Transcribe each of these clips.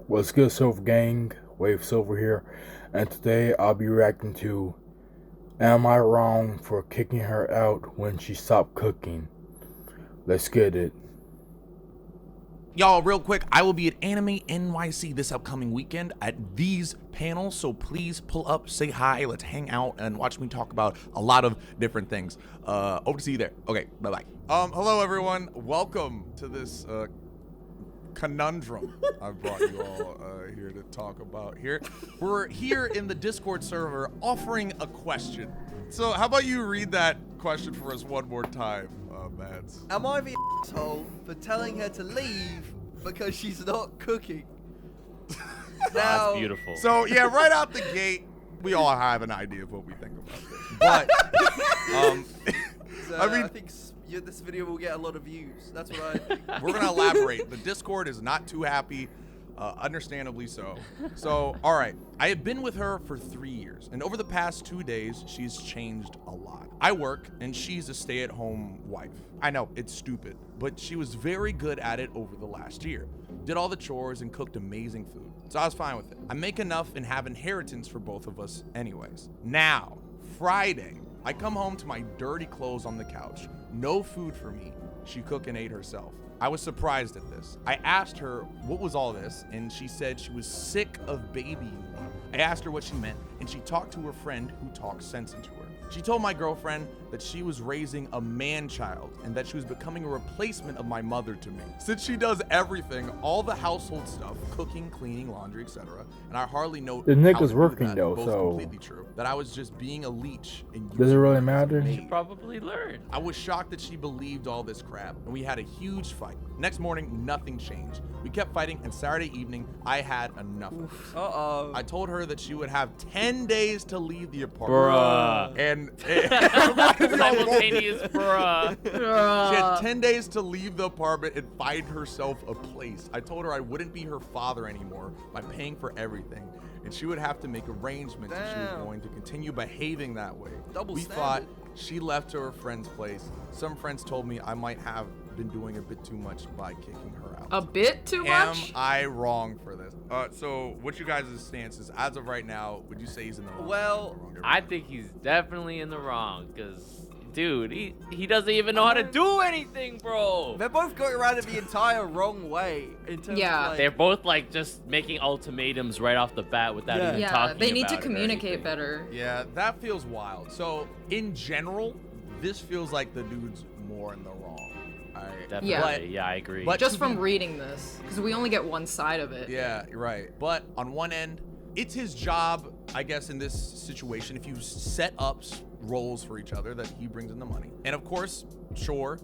What's good, Silver Gang? Wave Silver here, and today I'll be reacting to Am I Wrong for Kicking Her Out When She Stopped Cooking? Let's get it. Y'all, real quick, I will be at Anime NYC this upcoming weekend at these panels, so please pull up, say hi, let's hang out, and watch me talk about a lot of different things. Hope to see you there. Okay, bye-bye. Hello, everyone. Welcome to this conundrum I've brought you all here to talk about here. We're here in the Discord server offering a question. So how about you read that question for us one more time, Mads? Am I the asshole for telling her to leave because she's not cooking? That's beautiful. So yeah, right out the gate, we all have an idea of what we think about this. But I think this video will get a lot of views. That's what I think. we're gonna elaborate. The Discord is not too happy, understandably so. So, all right, I have been with her for 3 years, and over the past 2 days, she's changed a lot. I work, and she's a stay-at-home wife. I know, it's stupid, but she was very good at it over the last year. Did all the chores and cooked amazing food, so I was fine with it. I make enough and have inheritance for both of us anyways. Now, Friday, I come home to my dirty clothes on the couch. No food for me. She cooked and ate herself. I was surprised at this. I asked her what was all this, and she said she was sick of babying me. I asked her what she meant, and she talked to her friend who talked sense into her. She told my girlfriend that she was raising a man-child and that she was becoming a replacement of my mother to me. Since she does everything, all the household stuff, cooking, cleaning, laundry, etc., and I hardly know The how nigga's to do working that, though, both so completely true. That I was just being a leech and does it really matter? You should probably learn. I was shocked that she believed all this crap, and we had a huge fight. Next morning, nothing changed. We kept fighting, and Saturday evening, I had enough of this. Uh-oh. I told her that she would have 10 days to leave the apartment. Bruh. And Simultaneous bruh. she had 10 days to leave the apartment and find herself a place. I told her I wouldn't be her father anymore by paying for everything, and she would have to make arrangements if she was Damn. going to continue behaving that way. Double we standard. fought. She left to her friend's place. Some friends told me I might have been doing a bit too much by kicking her out. A bit too Am much? I wrong for this? So what's your guys' stances as of right now? Would you say he's in the wrong? Well, I think he's definitely in the wrong, because, dude, he doesn't even know how to do anything, bro. they're both going around it the entire wrong way in terms Yeah. of like, They're both, like, just making ultimatums right off the bat without Yeah. even Yeah, talking they need about to it or communicate anything. better. Yeah, that feels wild. So in general, this feels like the dude's more in the wrong. Alright. Definitely, Yeah. yeah, I agree. But- Just to from be- reading this, because we only get one side of it. Yeah, you're right. But on one end, it's his job, I guess, in this situation, if you set up roles for each other, that he brings in the money. And of course, sure,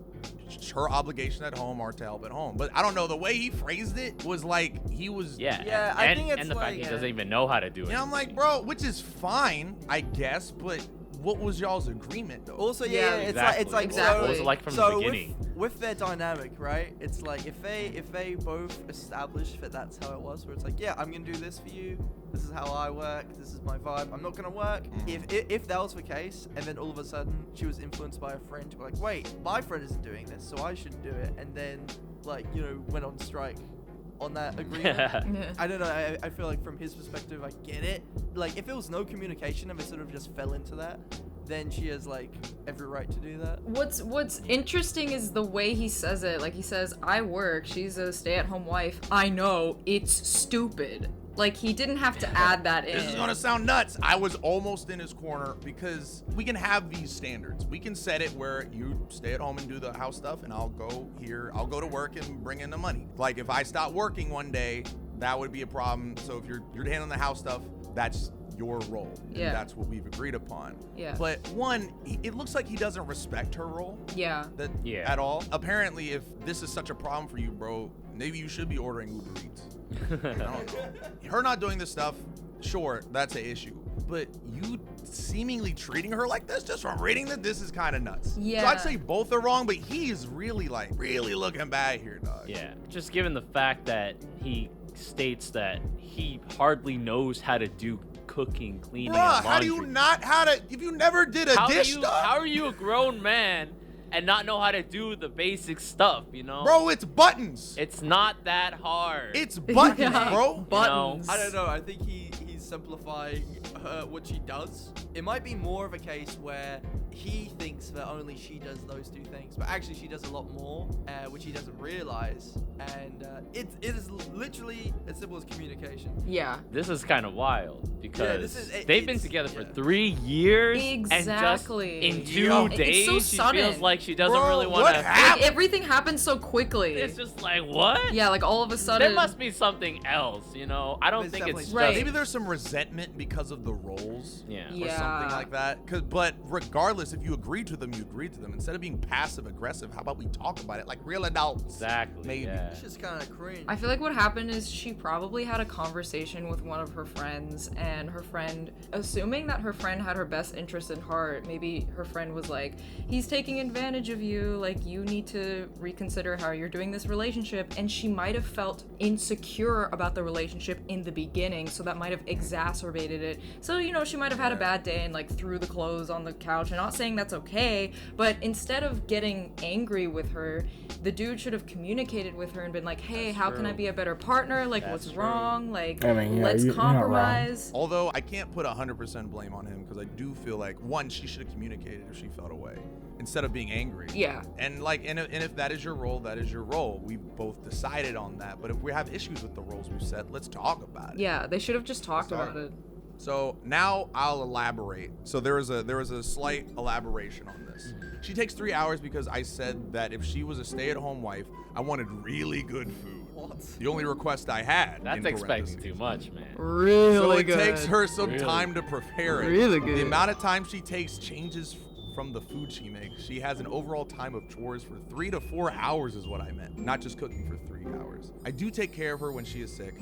her obligations at home are to help at home. But I don't know, the way he phrased it was like he was... yeah, Yeah, I think it's and the fact like- he doesn't even know how to do it. Yeah, I'm like, bro, which is fine, I guess, but what was y'all's agreement, though? also Yeah, it's exactly. like Exactly. What was it like from so the beginning? with their dynamic, right? It's like if they both establish that that's how it was, where it's like, yeah, I'm gonna do this for you. This is how I work. This is my vibe. I'm not gonna work. If that was the case, and then all of a sudden she was influenced by a friend to be like, wait, my friend isn't doing this, so I shouldn't do it, and then like went on strike on that agreement. Yeah. I don't know. I feel like from his perspective, I get it. Like, if it was no communication and they sort of just fell into that, then she has like every right to do that. What's interesting is the way he says it. Like he says, I work, she's a stay-at-home wife. I know, it's stupid. Like he didn't have to add that in. This is gonna sound nuts. I was almost in his corner because we can have these standards. We can set it where you stay at home and do the house stuff, and I'll go to work and bring in the money. Like if I stop working one day, that would be a problem. So if you're handling the house stuff, that's your role. And Yeah. that's what we've agreed upon. Yeah. But one, it looks like he doesn't respect her role. Yeah. Yeah. At all. Apparently, if this is such a problem for you, bro, maybe you should be ordering Uber Eats. I don't know. Her not doing this stuff, sure, that's an issue. But you seemingly treating her like this, just from reading that, this is kind of nuts. So Yeah. I'd say both are wrong, but he's really looking bad here, dog. Yeah, just given the fact that he states that he hardly knows how to do cooking, cleaning, Bruh, and how do laundry. you not if you never did a dish, dog? How are you a grown man and not know how to do the basic stuff, you know? Bro, it's buttons. It's not that hard. It's buttons, Yeah, bro. Buttons. I don't know. I think he's simplifying what she does. It might be more of a case where he thinks that only she does those two things, but actually she does a lot more, which he doesn't realize. And it is literally as simple as communication. Yeah. This is kind of wild because they've been it's- together for yeah. 3 years. Exactly. And just in Yo. 2 It's days, so she sudden. feels like she doesn't Bro, really what want to. happened? Like, everything happened so quickly. It's just like, what? Yeah, like all of a sudden. There must be something else, you know? I don't There's think it's definitely- just. Right. Maybe there's some resentment because of the roles. Yeah. Or Yeah. something like that. But regardless, if you agreed to them, you agreed to them. Instead of being passive aggressive, how about we talk about it like real adults? Exactly. Maybe. Yeah. It's just kind of cringe. I feel like what happened is she probably had a conversation with one of her friends, and her friend, assuming that her friend had her best interest in heart, maybe her friend was like, he's taking advantage of you, like, you need to reconsider how you're doing this relationship. And she might have felt insecure about the relationship in the beginning, so that might have exacerbated it. So, you know, she might have had a bad day and, like, threw the clothes on the couch. I'm not saying that's okay, but instead of getting angry with her, the dude should have communicated with her and been like, hey, That's how can I true. be a better partner? Like, That's what's true. wrong? Like, I mean, yeah, let's you're not wrong. compromise. Although I can't put 100% blame on him because I do feel like, one, she should have communicated if she felt away instead of being angry. Yeah. And like, and if that is your role, that is your role. We've both decided on that. But if we have issues with the roles we've set, let's talk about it. Yeah, they should have just talked Sorry. about it. So now I'll elaborate. So there was a slight elaboration on this. She takes 3 hours because I said that if she was a stay-at-home wife, I wanted really good food. What? The only request I had. That's in expecting parentheses. too much, man. Really So it good. takes her some Really? time to prepare it. Really good. The amount of time she takes changes from the food she makes. She has an overall time of chores for 3 to 4 hours is what I meant, not just cooking for 3 hours. I do take care of her when she is sick.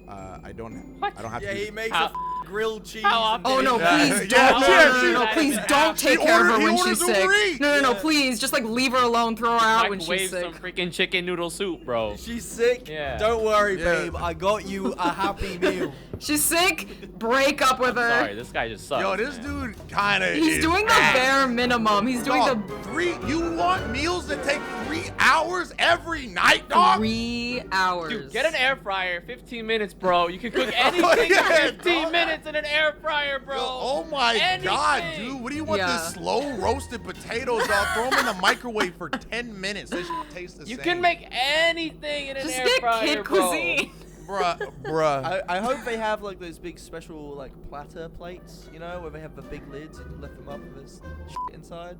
I don't have Yeah, to. he makes How- a grilled cheese. how and often- Oh no, dinner. Yeah, please yeah, don't. yeah, No, she- please she don't take care of her he when orders she's Uber sick. Eats. No, Yeah. please, just like leave her alone, throw her out when Microwave she's sick. some freaking chicken noodle soup, bro. She's sick. Yeah. Don't worry, Yeah. babe. I got you a happy meal. She's sick, break up with her. Sorry, this guy just sucks. Yo, this man. dude kind of. He's doing the bare minimum. He's doing Dog, the 3. You want meals that take 3 hours every night, dog? 3 hours. Dude, get an air fryer, 15 minutes, bro. You can cook anything Yeah, in 15 dog. minutes in an air fryer, bro. Yo, oh my god, Anything. dude. What do you want Yeah. this slow roasted potatoes, dog? Throw them in the microwave for 10 minutes. They should taste the You same. can make anything in an Just air get fryer, kid bro. cuisine. Bruh. I hope they have like those big special like platter plates, you know, where they have the big lids and you lift them up and there's shit inside.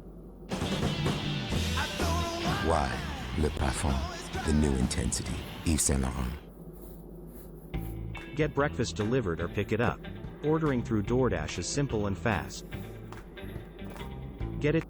Why? Le Parfum, the new intensity. Yves Saint Laurent. Get breakfast delivered or pick it up. Ordering through DoorDash is simple and fast. Get it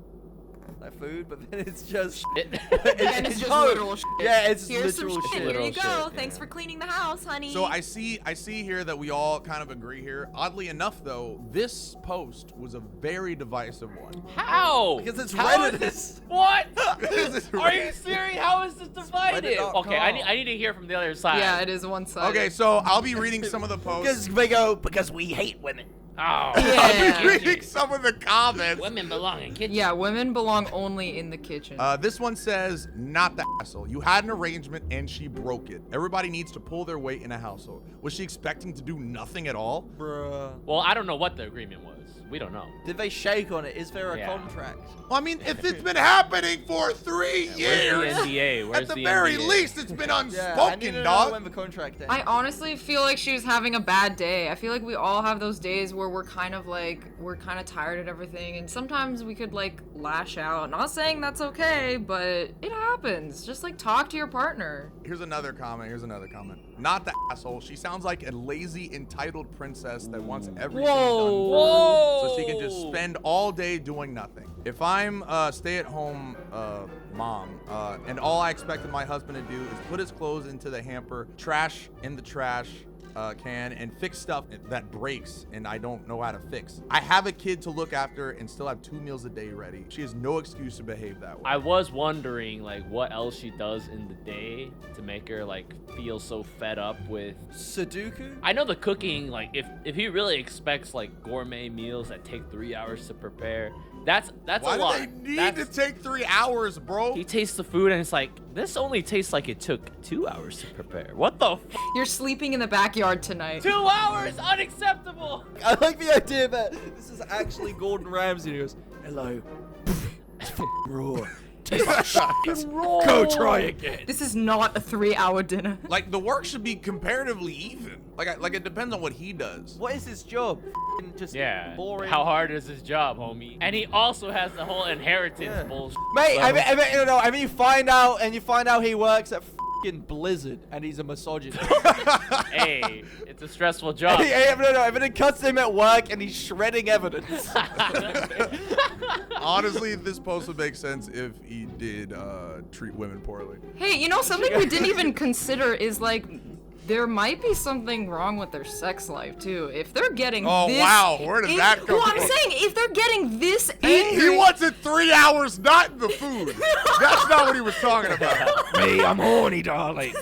Like food, but then it's just And it's just no. literal shit. Yeah, it's Here's some literal shit. shit. Here you Literal go. shit, Thanks yeah. for cleaning the house, honey. So I see here that we all kind of agree here. Oddly enough, though, this post was a very divisive one. How? Because it's How is Reddit. this- What? This is Are you serious? How is this divided? Reddit.com. Okay, I need to hear from the other side. Yeah, it is one side. Okay, so I'll be reading some of the posts. Because they go because we hate women. Oh. I'll Yeah. be reading some of the comments. Women belong in kitchen. Yeah, women belong only in the kitchen. This one says, not the asshole. You had an arrangement and she broke it. Everybody needs to pull their weight in a household. Was she expecting to do nothing at all? Bruh. Well, I don't know what the agreement was. We don't know. Did they shake on it? Is there a Yeah. contract? Well, I mean, if it's been happening for 3 Where's years, the NDA? Where's at the the very NDA? least, it's been Yeah, I need unspoken, to know dog. when the contract ends. I honestly feel like she was having a bad day. I feel like we all have those days where we're kind of tired of everything, and sometimes we could like lash out. Not saying that's okay, but it happens. Just like talk to your partner. Here's another comment. Not the asshole. She sounds like a lazy, entitled princess that wants everything done Whoa. for her, so she can just spend all day doing nothing. If I'm a stay-at-home mom, and all I expected my husband to do is put his clothes into the hamper, trash in the trash can, and fix stuff that breaks and I don't know how to fix. I have a kid to look after and still have 2 meals a day ready. She has no excuse to behave that way. I was wondering like what else she does in the day to make her like feel so fed up with. Sudoku? I know the cooking, like if he really expects like gourmet meals that take 3 hours to prepare, That's Why a lot. do they need That's- to take 3 hours, bro? He tastes the food and it's like, this only tastes like it took 2 hours to prepare. What the f? You're sleeping in the backyard tonight. 2 hours? Unacceptable! I like the idea that this is actually Gordon Ramsay. And he goes, "Hello, it's raw. Go try again." This is not a 3-hour dinner. Like, the work should be comparatively even. Like it depends on what he does. What is his job? Just Yeah. boring. How hard is his job, homie? And he also has the whole inheritance bullshit. Mate, So- I mean, you find out he works at fucking Blizzard, and he's a misogynist. Hey, it's a stressful job. And then it cuts him at work, and he's shredding evidence. Honestly, this post would make sense if he did treat women poorly. Hey, you know, something we didn't even consider is like, there might be something wrong with their sex life too. If they're getting Oh, this, wow, where did that come Well, I'm from? saying if they're getting this He angry, wants it 3 hours, not in the food. That's not what he was talking about. Me, I'm horny, darling.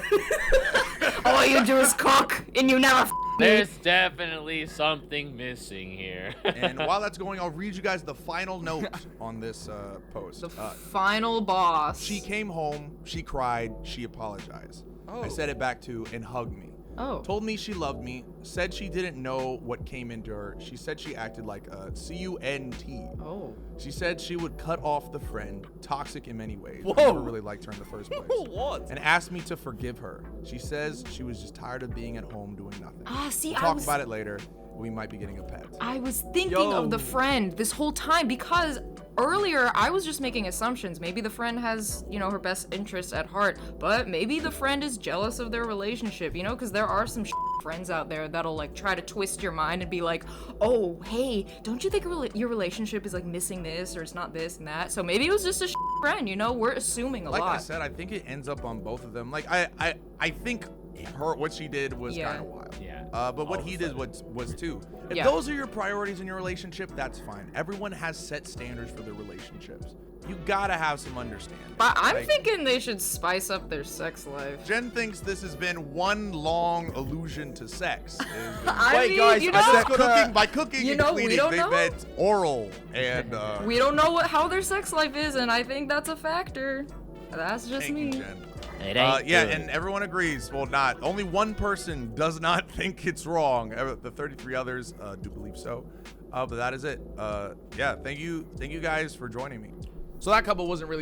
all you do is cook and you never. There's definitely something missing here. And while that's going, I'll read you guys the final note on this post. The final boss. She came home, she cried, she apologized. I said it back to and hugged me. Oh. Told me she loved me, said she didn't know what came into her. She said she acted like a C-U-N-T. Oh. She said she would cut off the friend, toxic in many ways. I Whoa. never really liked her in the first place. What? And asked me to forgive her. She says she was just tired of being at home doing nothing. Ah, see, We'll talk about it later. We might be getting a pet. I was thinking of the Yo. friend this whole time because earlier I was just making assumptions. Maybe the friend has, you know, her best interests at heart, but maybe the friend is jealous of their relationship, you know, because there are some friends out there that'll like try to twist your mind and be like, oh, hey, don't you think your relationship is like missing this or it's not this and that? So maybe it was just a friend, you know, we're assuming a Like lot. I said, I think it ends up on both of them. Like I think what she did was Yeah. kind of wild. Yeah. But what he did was too. If Yeah. those are your priorities in your relationship, that's fine. Everyone has set standards for their relationships. You gotta have some understanding. But I'm Like, thinking they should spice up their sex life. Jen thinks this has been one long allusion to sex. I Wait, mean, guys, you I know, just gotta- By cooking You and know, we cleaning, don't they know. meant oral and. we don't know how their sex life is, and I think that's a factor. That's just Thank you, me. Jen. It ain't Yeah, good. and everyone agrees. Well, not. Only one person does not think it's wrong. The 33 others do believe so. But that is it. Yeah, thank you guys for joining me. So that couple wasn't really